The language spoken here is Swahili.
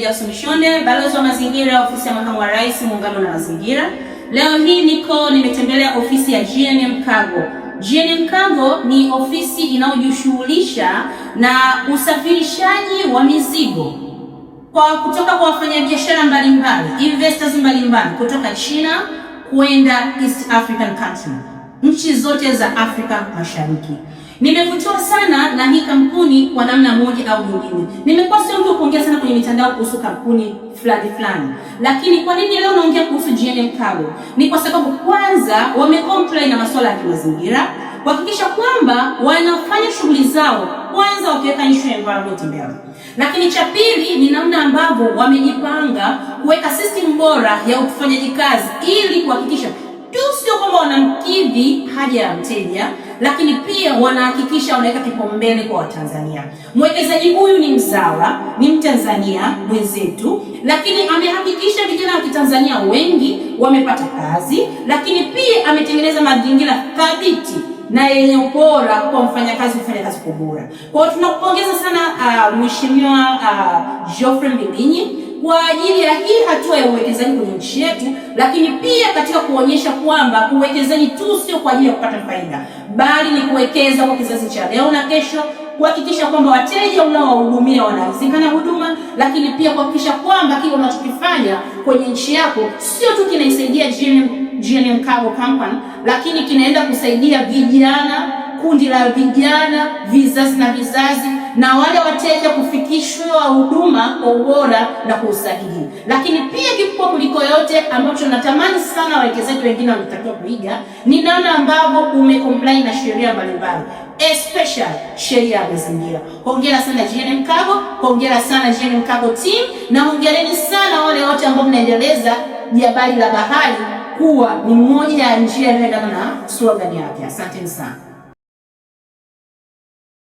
Jason Shonde, balozi wa mazingira, ofisi ya makamu wa rais, muungano na mazingira. Leo hii nimetembelea ofisi ya GNM Cargo. GNM Cargo ni ofisi inayojishughulisha na usafirishaji wa mizigo kutoka kwa wafanyabiashara mbalimbali, investors mbalimbali kutoka China kwenda East African country, nchi zote za Afrika Mashariki. Nimevutiwa sana na hii kampuni kwa namna moja au nyingine. Nimekuwa sio mtu kuongea sana kwenye mitandao kuhusu kampuni fulani, lakini kwa nini leo naongea kuhusu GNM Cargo? Ni kwa sababu kwanza wamecomply na masuala ya kimazingira, kuhakikisha kwamba wanafanya shughuli zao kwanza wakiweka issue ya environment mbele. Lakini cha pili ni namna ambavyo wamejipanga kuweka system bora ya ufanyaji kazi ili kuhakikisha tu sio kwamba wanamkidhi haja ya mteja, lakini pia wanahakikisha wanaweka kipaumbele kwa Watanzania. Mwekezaji huyu ni mzawa, ni Mtanzania mwenzetu, lakini amehakikisha vijana wa Kitanzania wengi wamepata kazi, lakini pia ametengeneza mazingira thabiti na yenye ubora kwa mfanyakazi kufanya kazi kwa ubora. Kwa hiyo tunakupongeza sana Mheshimiwa Geoffrey Mbilinyi kwa ajili ya hii hatua ya uwekezaji kwenye nchi yetu, lakini pia katika kuonyesha kwamba uwekezaji tu sio kwa ajili ya kupata faida, bali ni kuwekeza kwa kizazi cha leo na kesho, kuhakikisha kwamba wateja unaowahudumia wanaridhika na huduma, lakini pia kuhakikisha kwamba kile unachokifanya kwenye nchi yako sio tu kinaisaidia GNM Cargo Company, lakini kinaenda kusaidia vijana, kundi la vijana, vizazi na vizazi, na wale wateja kufikishwa huduma kwa ubora na kwa usahihi. Lakini pia kikubwa kuliko yote ambacho natamani sana wawekezaji wengine wanatakiwa kuiga ni namna ambavyo umecomply na sheria mbalimbali, especially sheria ya mazingira. Hongera sana GNM Cargo, hongera sana GNM Cargo team, na hongereni sana wale wote ambao mnaendeleza jabali la bahari kuwa ni moja ya njia inayoendana na slogan yake. Asanteni sana.